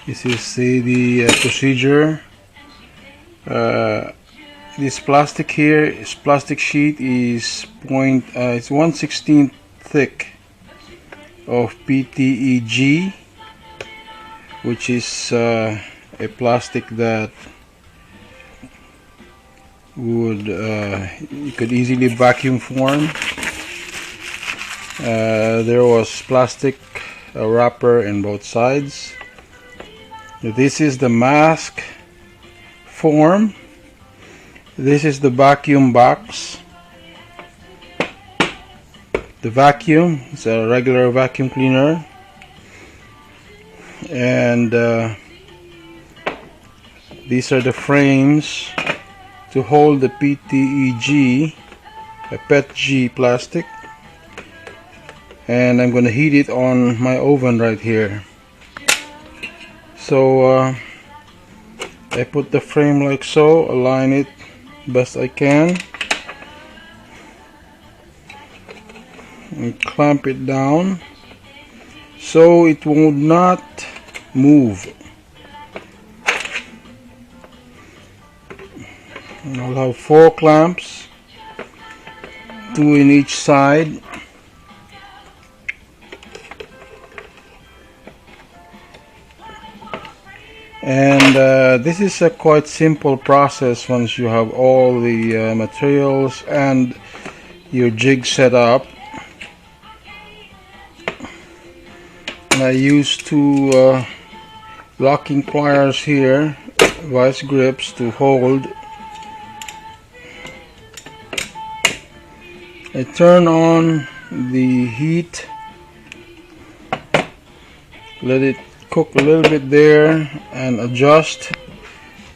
This is the procedure. This plastic here, this plastic sheet is it's 1/16 thick of PTEG, which is a plastic that would you could easily vacuum form. There was plastic wrapper in both sides. This is the mask form. This is the vacuum box. The vacuum is a regular vacuum cleaner, and these are the frames to hold the PTEG, a PETG plastic, and I'm going to heat it on my oven right here. So I put the frame like so, align it best I can, and clamp it down so it will not move. And I'll have 4 clamps, 2 in each side. And this is a quite simple process once you have all the materials and your jig set up. And I use 2 locking pliers here, vice grips to hold. I turn on the heat, let it cook a little bit there, and adjust.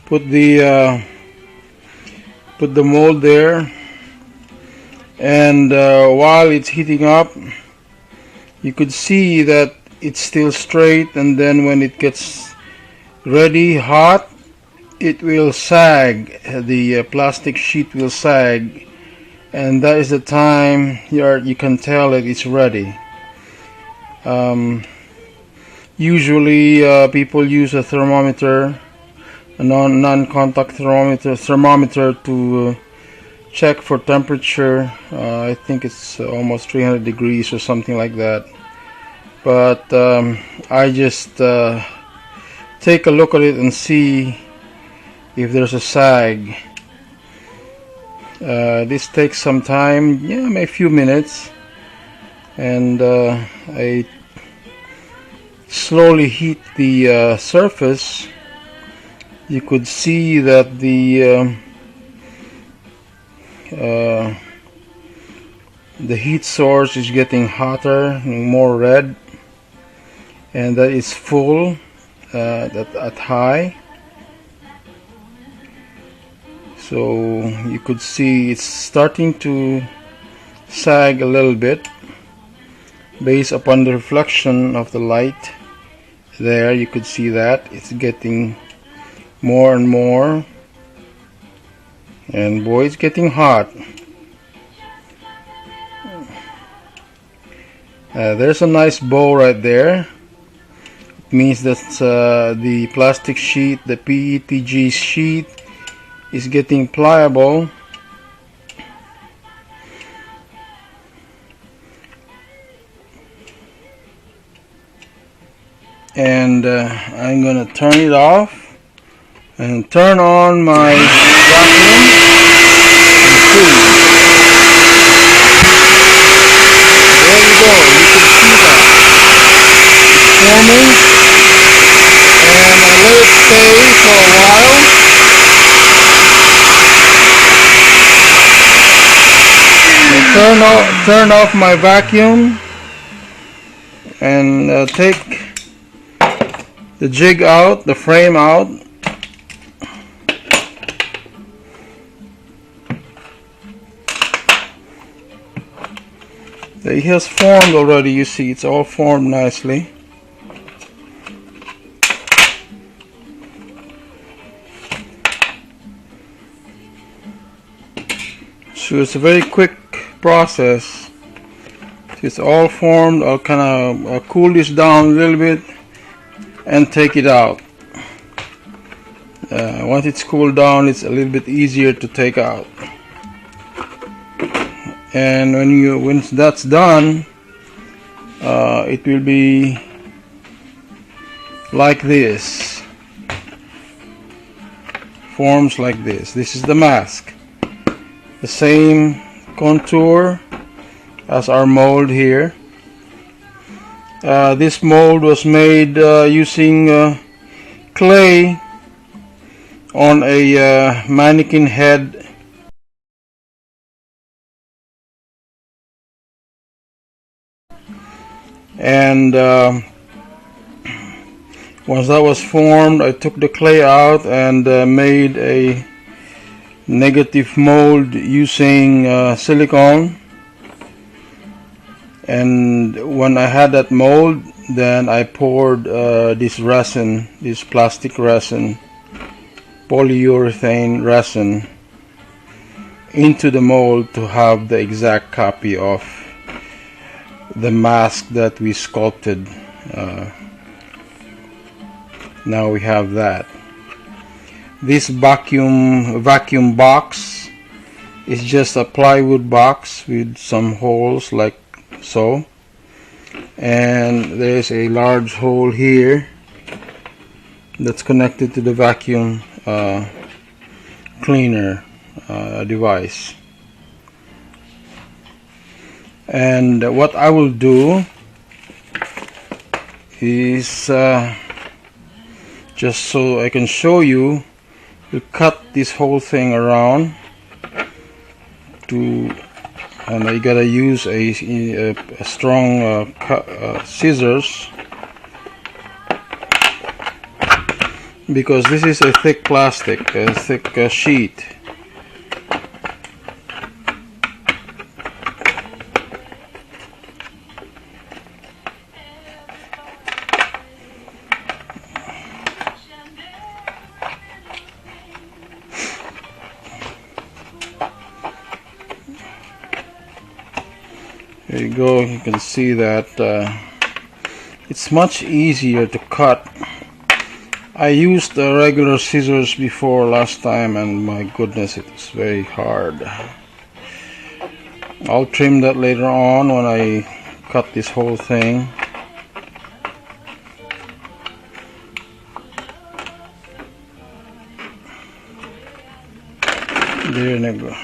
Put the mold there, and while it's heating up, you could see that it's still straight, and then when it gets ready, hot, it will sag. The plastic sheet will sag, and that is the time you can tell that it's ready. Usually people use a thermometer, a non-contact thermometer to check for temperature. I think it's almost 300 degrees or something like that. But I just take a look at it and see if there's a sag. This takes some time, maybe a few minutes, and I slowly heat the surface. You could see that the heat source is getting hotter and more red, and that is full at high. So you could see it's starting to sag a little bit based upon the reflection of the light. There you could see that it's getting more and more, and boy, it's getting hot. There's a nice bow right there. It means that the plastic sheet, the PETG sheet, is getting pliable. And I'm gonna turn it off and turn on my vacuum and see. There you go, you can see that it's forming, and I let it stay for a while. I turn off my vacuum and take the jig out, the frame out. It has formed already, you see, it's all formed nicely. So it's a very quick process. It's all formed. I'll kind of cool this down a little bit, and take it out. Once it's cooled down, it's a little bit easier to take out. And when that's done, it will be like this. Forms like this. This is the mask. The same contour as our mold here. This mold was made using clay on a mannequin head. And once that was formed, I took the clay out and made a negative mold using silicone. And when I had that mold, then I poured this resin, this plastic resin, polyurethane resin, into the mold to have the exact copy of the mask that we sculpted. Now we have that. This vacuum box is just a plywood box with some holes like so, and there's a large hole here that's connected to the vacuum cleaner device. And what I will do is just so I can show you, to cut this whole thing around and I gotta use a strong scissors, because this is a thick plastic, a thick sheet. There you go. You can see that it's much easier to cut. I used regular scissors before last time, and my goodness, it was very hard. I'll trim that later on when I cut this whole thing.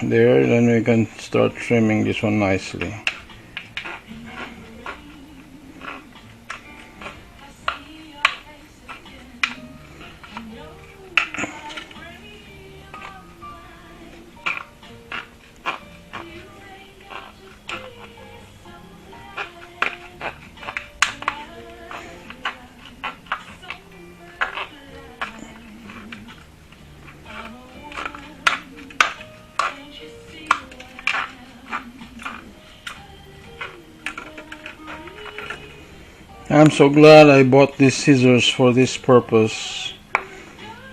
There, then we can start trimming this one nicely. I'm so glad I bought these scissors for this purpose.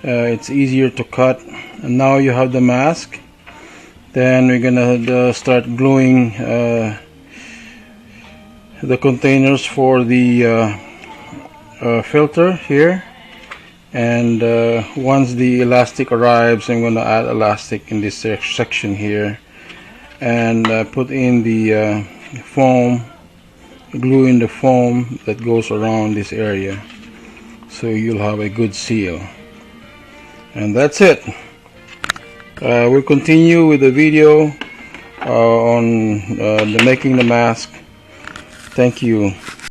It's easier to cut. And now you have the mask. Then we're gonna start gluing the containers for the filter here. And once the elastic arrives, I'm gonna add elastic in this section here and put in the foam, glue in the foam that goes around this area, so you'll have a good seal. And that's it. We'll continue with the video on making the mask. Thank you.